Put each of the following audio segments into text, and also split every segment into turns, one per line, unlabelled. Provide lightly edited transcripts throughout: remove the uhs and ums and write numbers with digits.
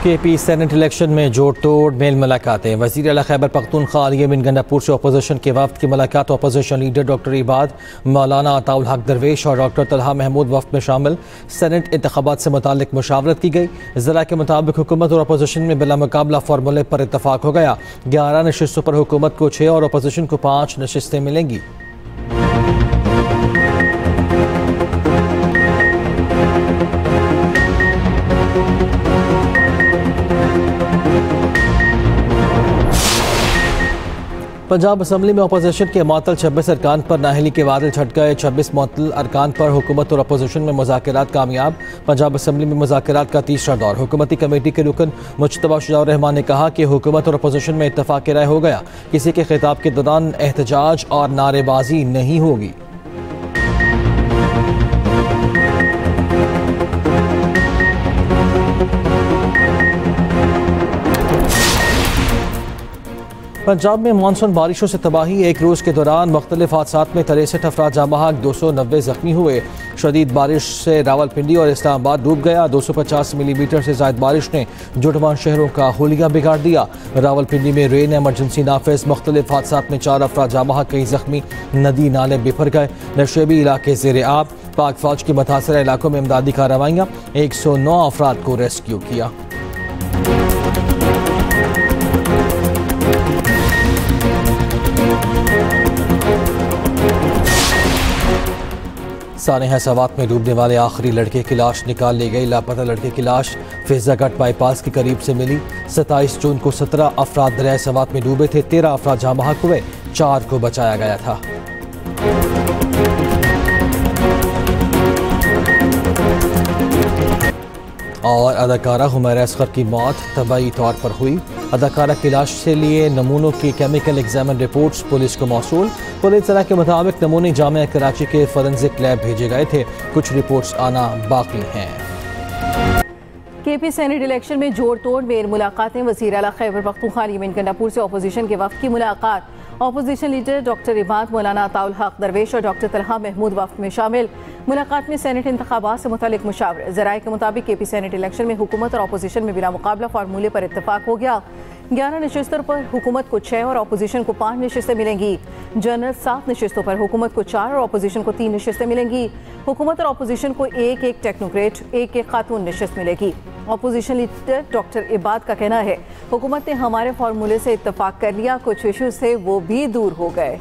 KP senate election में जोड़ तोड़ मेल मुलाकातें। वज़ीर आला खैबर पख्तूनख्वा अली अमीन गंडापुर से अपोजिशन के वफ्द की मुलाकात। अपोजिशन लीडर डॉक्टर इबाद, मौलाना अताउल हक दरवेश और डॉक्टर तलहा महमूद वफ्द में शामिल। सेनेट इंतखाबात से मुताल्लिक मुशावरत की गई। ज़रा के मुताबिक हुकूमत और अपोजिशन में बिला मुकाबला फार्मूले पर इतफाक हो गया। 11 नशिस्तों पर हुकूमत को 6 और अपोजिशन को 5 नशिस्तें मिलेंगी। पंजाब असम्बली में अपोजिशन के मुअत्तल 26 अरकान पर नाअहली के बादल छट गए। 26 मुअत्तल अरकान पर हुकूमत और अपोजिशन में मुज़ाकरात कामयाब। पंजाब असम्बली में मुज़ाकरात का तीसरा दौर। हुकूमती कमेटी के रुकन मुज्तबा शुजाउर रहमान ने कहा कि हुकूमत और अपोजिशन में इत्तफाक राय हो गया। किसी के खिताब के दौरान एहतजाज और नारेबाजी नहीं होगी। पंजाब में मानसून बारिशों से तबाही। एक रोज़ के दौरान मुख्तलिफ हादसात में 63 अफराद जाँ बहक, 290 जख्मी हुए। शदीद बारिश से रावलपिंडी और इस्लामाबाद डूब गया। 250 मिलीमीटर से ज़ायद बारिश ने जुड़वान शहरों का होलिया बिगाड़ दिया। रावलपिंडी में रेन एमरजेंसी नाफिज। मुख्तलिफ हादसात में 4 अफराद जाँ बहक, कई जख्मी। नदी नाले बिफर गए। नशेबी इलाके ज़ेर आब। पाक फौज की मुतासरा इलाकों में इमदादी कार्रवाइयाँ। 109 अफराद को रेस्क्यू किया। सानेहा सवात में डूबने वाले आखिरी लड़के की लाश निकाल ली गई। लापता लड़के की लाश फिजागढ़ बाईपास के करीब से मिली। 27 जून को 17 अफराद दरिया सवात में डूबे थे। 13 अफराद जाँ बहक हुए, 4 को बचाया गया था। और अदाकारा हुमैरा असगर की मौत तबाही तौर पर हुई। अदाकारा की लाश से लिए नमूनों की केमिकल एग्जामिन रिपोर्ट्स पुलिस को मौसूल। पुलिस के मुताबिक नमूने जामिया कराची के फॉरेंसिक लैब भेजे गए थे। कुछ रिपोर्ट्स आना बाकी हैं।
KP सेनेट इलेक्शन में जोड़ तोड़ मेल मुलाकातें। वज़ीर आला खैबर पख्तूनख्वा अली अमीन गंडापुर से अपोजिशन के वफ्द की मुलाकात। अपोजिशन लीडर डॉक्टर इबाद, मौलाना अताउल हक दरवेश और डॉक्टर तलहा महमूद वफ्द में शामिल। मुलाकात में सेनेट इंतखाबात से मुताल्लिक मुशावरत। ज़राए के मुताबिक KP सेनेट इलेक्शन में हुकूमत और अपोजिशन में बिला मुकाबला फार्मूले पर इत्तफाक हो गया। 11 नशिस्तों पर हुकूमत को 6 और अपोजिशन को 5 नशिस्तें मिलेंगी। जनरल 7 नशिस्तों पर हुकूमत को 4 और अपोजिशन को 3 नशिस्तें मिलेंगी। हुकूमत और अपोजिशन को एक एक टेक्नोक्रेट, एक एक खातून नशिस्त मिलेगी। अपोजिशन लीडर डॉक्टर इबाद का कहना है हुकूमत ने हमारे फार्मूले से इत्तफाक कर लिया, कुछ इशूज थे वो भी दूर हो गए।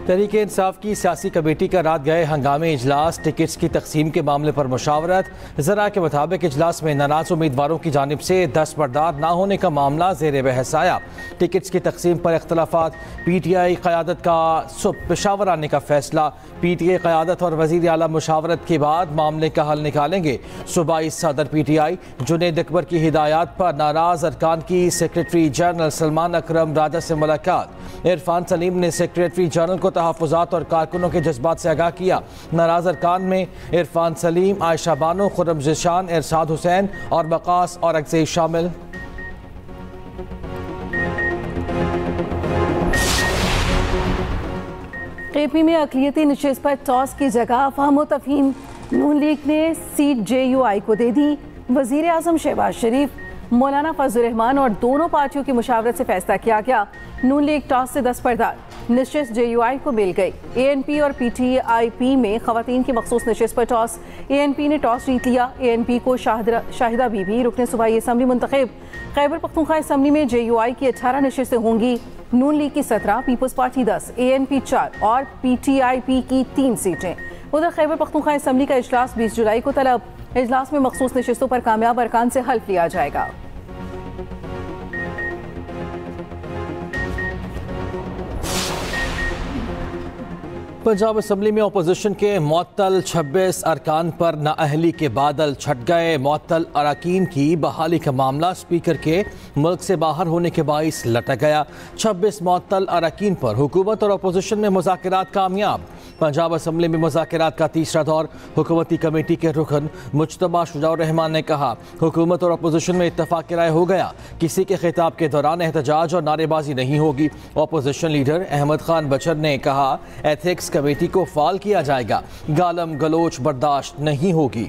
तहरीक इंसाफ की सियासी कमेटी का रात गए हंगामे इजलास। टिकट्स की तकसीम के मामले पर मुशावरत। ज़रा के मुताबिक इजलास में नाराज उम्मीदवारों की जानिब से दस्तबरदार न होने का मामला ज़ेर बहस आया। टिकट्स की तकसीम पर इख्तलाफात। PTI क़यादत का सुबह पेशावर आने का फैसला। PTI क़यादत और वज़ीर आला मुशावरत के बाद मामले का हल निकालेंगे। सूबाई सदर PTI जुनैद अकबर की हिदायत पर नाराज अरकान की सेक्रेटरी जनरल सलमान अकरम राजा से मुलाकात। इरफान सलीम ने सेक्रेटरी जनरल को तहफ़्फ़ुज़ात और कारकुनों के जज्बात से आगाह किया। नाराज अरकान में इरफान सलीम, आयशा बानो, खुर्रम ज़िशान, इरशाद हुसैन और वक़ास और अक्ज़ई शामिल।
KP में अक़लियती नशिस्त पर टॉस की जगह फ़हम तफ़हीम नून लीग ने सीट JUI को दे दी। वज़ीर आज़म शहबाज शरीफ, मौलाना फजल रहमान और दोनों पार्टियों की मुशावरत से फैसला किया गया। नून लीग टॉस से दस्तबरदार, नशिस्त JUI को मिल गई। ANP और PTIP में ख़वातीन की मखसूस नशिस्त पर टॉस। ANP ने टॉस जीत लिया। ANP को शाहिदा बीबी रुकने सूबाई असम्बली मुंतखब। खैबर पख्तूनख्वा असम्बली में JUI की 18 नशिस्तें होंगी। नून लीग की 17, पीपल्स पार्टी 10, ANP 4 और PTIP की 3 सीटें। उधर खैबर पख्तूनख्वा असम्बली का इजलास 20 जुलाई को तलब। इजलास में मखसूस नशिस्तों पर कामयाब अरकान से हल्फ लिया जाएगा।
पंजाब असम्बली में अपोजिशन के मुअत्तल 26 अरकान पर नाअहली के बादल छट गए। मुअत्तल अरकान की बहाली का मामला स्पीकर के मुल्क से बाहर होने के बाइस लटक गया। 26 मुअत्तल अरकान पर हुकूमत और अपोजिशन में मुज़ाकरात कामयाब। पंजाब असम्बली में मुज़ाकरात का तीसरा दौर। हुकूमती कमेटी के रुकन मुज्तबा शुजाउर रहमान ने कहा, हुकूमत और अपोजिशन में इत्तफाक राय हो गया, किसी के खिताब के दौरान एहतजाज और नारेबाजी नहीं होगी। अपोजिशन लीडर अहमद खान बचर ने कहा, एथिक्स कमेटी को फाल किया जाएगा, गालम गलोच बर्दाश्त नहीं होगी।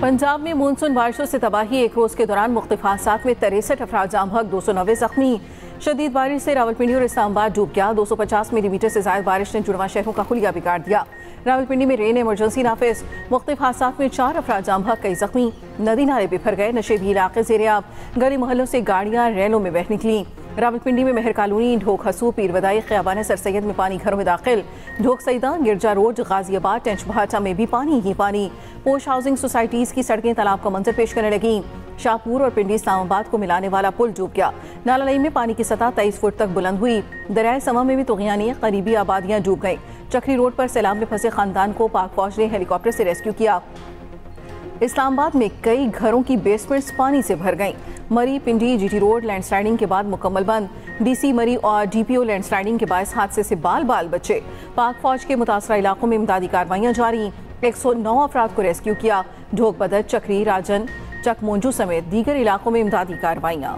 पंजाब में मानसून बारिशों से तबाही। एक रोज के दौरान मुख्तलिफ हादसात में 63 अफराद जाम हक, 290 जख्मी। शदीद बारिश से रावलपिंडी और इस्लामाबाद डूब गया। 250 मिलीमीटर से ज्यादा बारिश ने जुड़वा शहरों का खुलिया बिगाड़ दिया। रावलपिंडी में रेन इमरजेंसी नाफिज। मुख्तलिफ हादसात में 4 अफराद जाम हक, कई जख्मी। नदी नाले बिफर गए, नशेबी इलाके ज़ेर-ए-आब। गली मोहल्लों से गाड़ियां रैलों में बह निकली। रावलपिंडी में मेहर कॉलोनी, ढोक हसू, पीरवदाई, खियाबान सर सैयद में पानी घरों में दाखिल। ढोक सईदा, गिरजा रोड, गाजियाबाद, टेंच बहाटा में भी पानी ही पानी। पोश हाउसिंग सोसाइटीज की सड़कें तालाब का मंजर पेश करने लगी। शाहपुर और पिंडी इस्लामाबाद को मिलाने वाला पुल डूब गया। नाला लई में पानी की सतह 23 फुट तक बुलंद हुई। दरियाए समा में भी तुगयानी करीबी आबादियां डूब गईं। चक्री रोड पर सैलाब में फंसे खानदान को पाक फौज ने हेलीकॉप्टर से रेस्क्यू किया। इस्लामाबाद में कई घरों की बेसमेंट्स पानी से भर गईं। मरी पिंडी जीटी रोड लैंडस्लाइडिंग के बाद मुकम्मल बंद। डीसी मरी और डीपीओ लैंडस्लाइडिंग के बायस हादसे से बाल बाल बचे। पाक फौज के मुतासरा इलाकों में इमदादी कार्रवाइयां जारी। 109 अफराद को रेस्क्यू किया। ढोक बदर, चक्री, राजन, चकमोंजू समेत दीगर इलाकों में इमदादी कार्रवाइयां।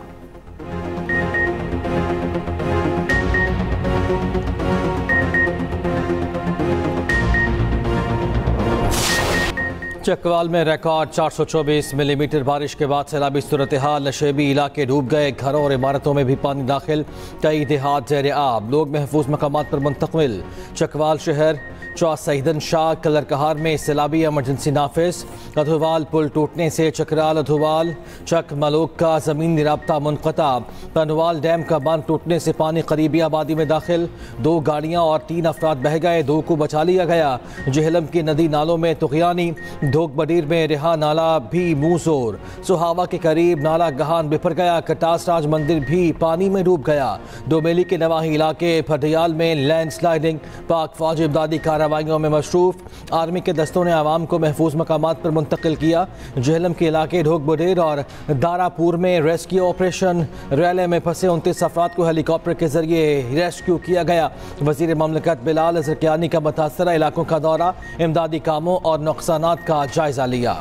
चकवाल में रिकॉर्ड 424 मिलीमीटर बारिश के बाद सैलाबी सूरत हाल। नशेबी इलाके डूब गए, घरों और इमारतों में भी पानी दाखिल। कई देहात ज़ेर-ए-आब, लोग महफूज मकामात पर मुंतकिल। चकवाल शहर चौसईदन शाह कलर कहार में सैलाबी एमरजेंसी नाफिज। अधोवाल पुल टूटने से चकराल अधोवाल चक मलोक का ज़मीनी राब्ता मुनक़ता। पनवाल डैम का बांध टूटने से पानी करीबी आबादी में दाखिल। 2 गाड़ियाँ और 3 अफराद बह गए, 2 को बचा लिया गया। जहलम की नदी नालों में तुगयानी। ढोक बडीर में रिहा नाला भी मुंहजोर। सुहावा के करीब नाला गहान बिफर गया। कटास राज मंदिर भी पानी में डूब गया। डोमेली के नवाही इलाके फडियाल में लैंडस्लाइडिंग। पाक फौज इमदादी कार्रवाइयों में मशरूफ। आर्मी के दस्तों ने आवाम को महफूज मकामात पर मुंतकिल किया। जहलम के इलाके ढोक बडीर और दारापुर में रेस्क्यू ऑपरेशन। रैले में फंसे 29 अफराद को हेलीकॉप्टर के जरिए रेस्क्यू किया गया। वजीर ममलकत बिलाल ज़रकियानी का मुतासरा इलाकों का दौरा, इमदादी कामों और नुकसानात का जायजा लिया।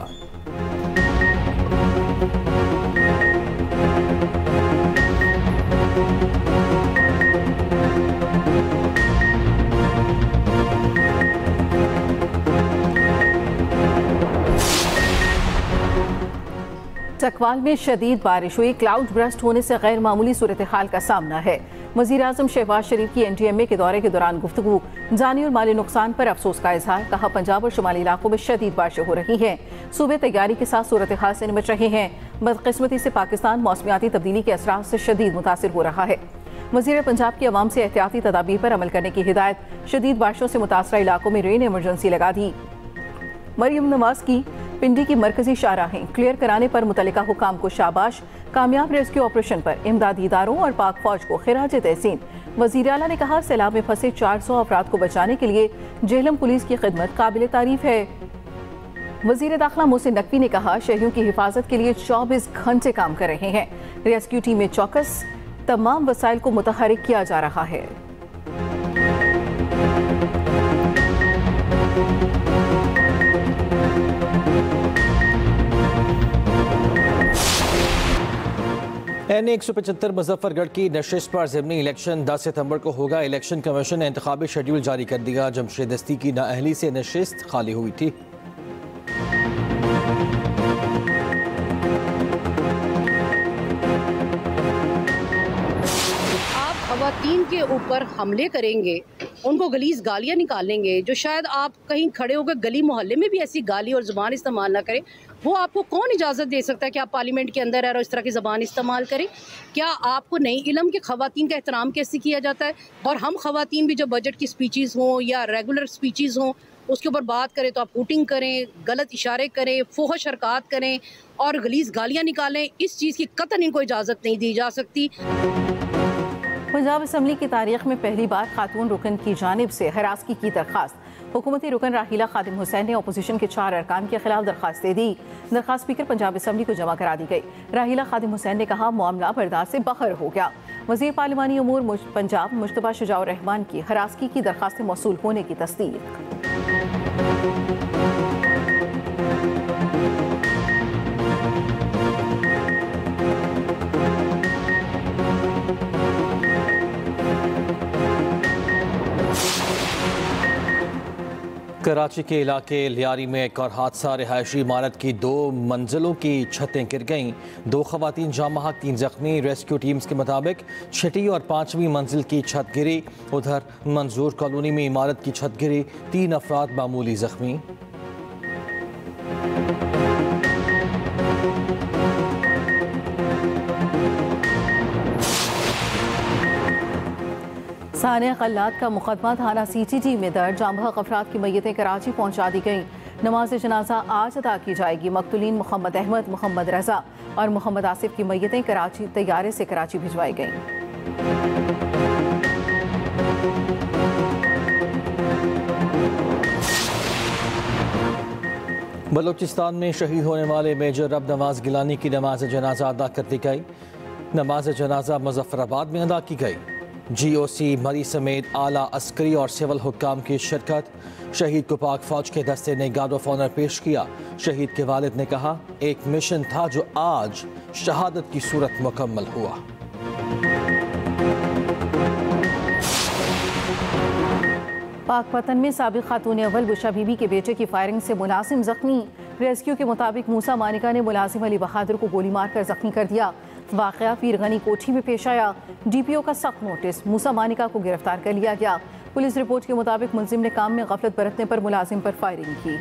चकवाल में शदीद बारिश हुई। क्लाउड ब्रस्ट होने से गैर मामूली सूरत हाल का सामना है। वज़ीर आज़म शहबाज शरीफ की NTMA के दौरे के दौरान गुफ्तगू। जानी और माली नुकसान पर अफसोस का इजहार। कहा, पंजाब और शुमाली इलाकों में शदीद बारिशें हो रही हैं। सूबे तैयारी के साथ सूरत हाल से निपट रहे हैं। बदकिस्मती से पाकिस्तान मौसमियाती तब्दीली के असरार से शदीद मुतासिर हो रहा है। वज़ीर पंजाब की अवाम से एहतियाती तदाबीर पर अमल करने की हिदायत। शदीद बारिशों से मुतासरा इलाकों में रेन इमरजेंसी लगा दी। मरियम नवाज की पिंडी की मरकजी शाहराहें क्लियर कराने पर मुतल्लिका हुकाम को शाबाश। कामयाब रेस्क्यू ऑपरेशन पर इमदादी इदारों और पाक फौज को खिराज तहसीन। वज़ीर आला ने कहा, सैलाब में फंसे 400 अफराद को बचाने के लिए जेहलम पुलिस की खिदमत काबिल तारीफ है। वज़ीर दाखिला मोहसिन नकवी ने कहा, शहरियों की हिफाजत के लिए 24 घंटे काम कर रहे हैं। रेस्क्यू टीम में चौकस, तमाम वसाइल को मुतहरिक किया जा रहा है।
NA 175 मुजफ्फरगढ़ की नशिस्त पर ज़िमनी इलेक्शन 10 सितंबर को होगा। इलेक्शन कमीशन ने इंतखाबी शेड्यूल जारी कर दिया। जमशेद दस्ती की नाअहली से नशिस्त खाली हुई थी।
आप खवातीन के ऊपर हमले करेंगे, उनको गलीज गालियाँ निकालेंगे, जो शायद आप कहीं खड़े होकर गली मोहल्ले में भी ऐसी गाली और ज़ुबान इस्तेमाल ना करें, वो आपको कौन इजाज़त दे सकता है कि आप पार्लियामेंट के अंदर है और इस तरह की ज़बान इस्तेमाल करें? क्या आपको नहीं इलम कि ख़वातीन का एहतराम कैसे किया जाता है? और हम ख़वातीन भी जो बजट की स्पीचेज़ हों या रेगुलर स्पीचेज़ हों उसके ऊपर बात करें तो आप हूटिंग करें, गलत इशारे करें, फोहश हरकत करें और गलीज गालियाँ निकालें, इस चीज़ की कतई इनको इजाज़त नहीं दी जा सकती।
पंजाब असम्बली की तारीख में पहली बार खातून रुकन की जानिब से हरासगी की दरख्वास्त। हुकूमती रुकन राहीला खादिम हुसैन ने अपोजिशन के 4 अरकान के खिलाफ दरख्वास्त दे दी। दरख्वास्त स्पीकर पंजाब असम्बली को जमा करा दी गई। राहीला खादिम हुसैन ने कहा मामला बर्दाश्त से बाहर हो गया। वज़ीर पार्लिमानी अमूर पंजाब मुश्तबा शुजाउर रहमान की हरासगी की दरख्वास्त मौसूल होने की तस्दीक।
कराची के इलाके लियारी में एक और हादसा। रिहायशी इमारत की 2 मंजिलों की छतें गिर गईं। 2 खवातीन जाम बहक, 3 जख्मी। रेस्क्यू टीम्स के मुताबिक 6ठी और 5वीं मंजिल की छत गिरी। उधर मंजूर कॉलोनी में इमारत की छत गिरी, 3 अफराद मामूली जख्मी।
सानिया खल्लात का मुकदमा थाना CTT में दर्ज। जाम बहक अफराद की मैयतें कराची पहुंचा दी गईं। नमाज जनाजा आज अदा की जाएगी। मकतूलीन मोहम्मद अहमद, मोहम्मद रजा और मोहम्मद आसिफ की मैयतें कराची तैयारे से कराची भिजवाई गईं।
बलूचिस्तान में शहीद होने वाले मेजर अब नवाज गिलानी की नमाज जनाजा अदा कर दी गई। नमाज जनाजा मुजफ्फराबाद में अदा की गई। GOC मरी समेत आला अस्करी और सिविल हुक्काम की शिरकत। शहीद को पाक फौज के दस्ते ने गार्ड ऑफ ऑनर पेश किया। शहीद के वालिद ने कहा एक मिशन था जो आज शहादत की सूरत मुकम्मल हुआ।
पाकपतन में साबिक खातून अव्वल बुशा बीबी के बेटे की फायरिंग से मुलाजिम जख्मी। रेस्क्यू के मुताबिक मूसा मानिका ने मुलाजिम अली बहादुर को गोली मारकर जख्मी कर दिया। वाकया पीरगनी कोठी में पेश आया। DPO का सख्त नोटिस। मूसा मानिका को गिरफ्तार कर लिया गया। पुलिस रिपोर्ट के मुताबिक मुलजिम ने काम में गफलत बरतने पर मुलाजिम पर फायरिंग की।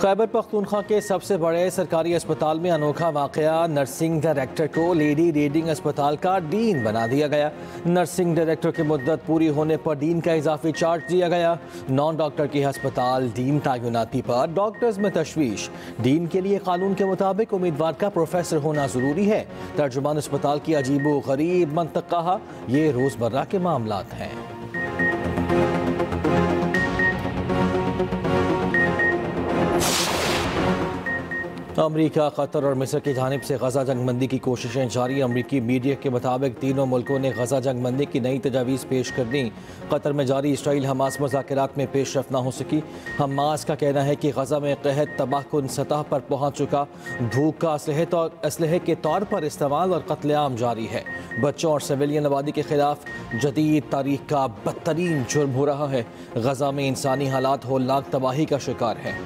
खैबर पख्तूनख्वा के सबसे बड़े सरकारी अस्पताल में अनोखा वाकया। नर्सिंग डायरेक्टर को लेडी रीडिंग अस्पताल का डीन बना दिया गया। नर्सिंग डायरेक्टर की मुद्दत पूरी होने पर डीन का इजाफी चार्ज दिया गया। नॉन डॉक्टर की अस्पताल डीन तैनाती पर डॉक्टर्स में तशवीश। डीन के लिए कानून के मुताबिक उम्मीदवार का प्रोफेसर होना जरूरी है। तर्जुमान अस्पताल की अजीबो गरीब मंतक कहा ये रोजमर्रा के मामलात हैं। अमरीका, कतर और मिस्र की जानिब से गजा जंगबंदी की कोशिशें जारी। अमरीकी मीडिया के मुताबिक तीनों मुल्कों ने गजा जंगबंदी की नई तजावीज़ पेश कर दी। कतर में जारी इसराइल हमास मुज़ाकरात में पेशरफ न हो सकी। हमास का कहना है कि गजा में कहत तबाहकुन सतह पर पहुँच चुका। भूख का असलहे के तौर पर इस्तेमाल और कत्लेआम जारी है। बच्चों और सिविलियन आबादी के खिलाफ जदीद तारीख का बदतरीन जुर्म हो रहा है। गजा में इंसानी हालात होलनाक तबाही का शिकार है।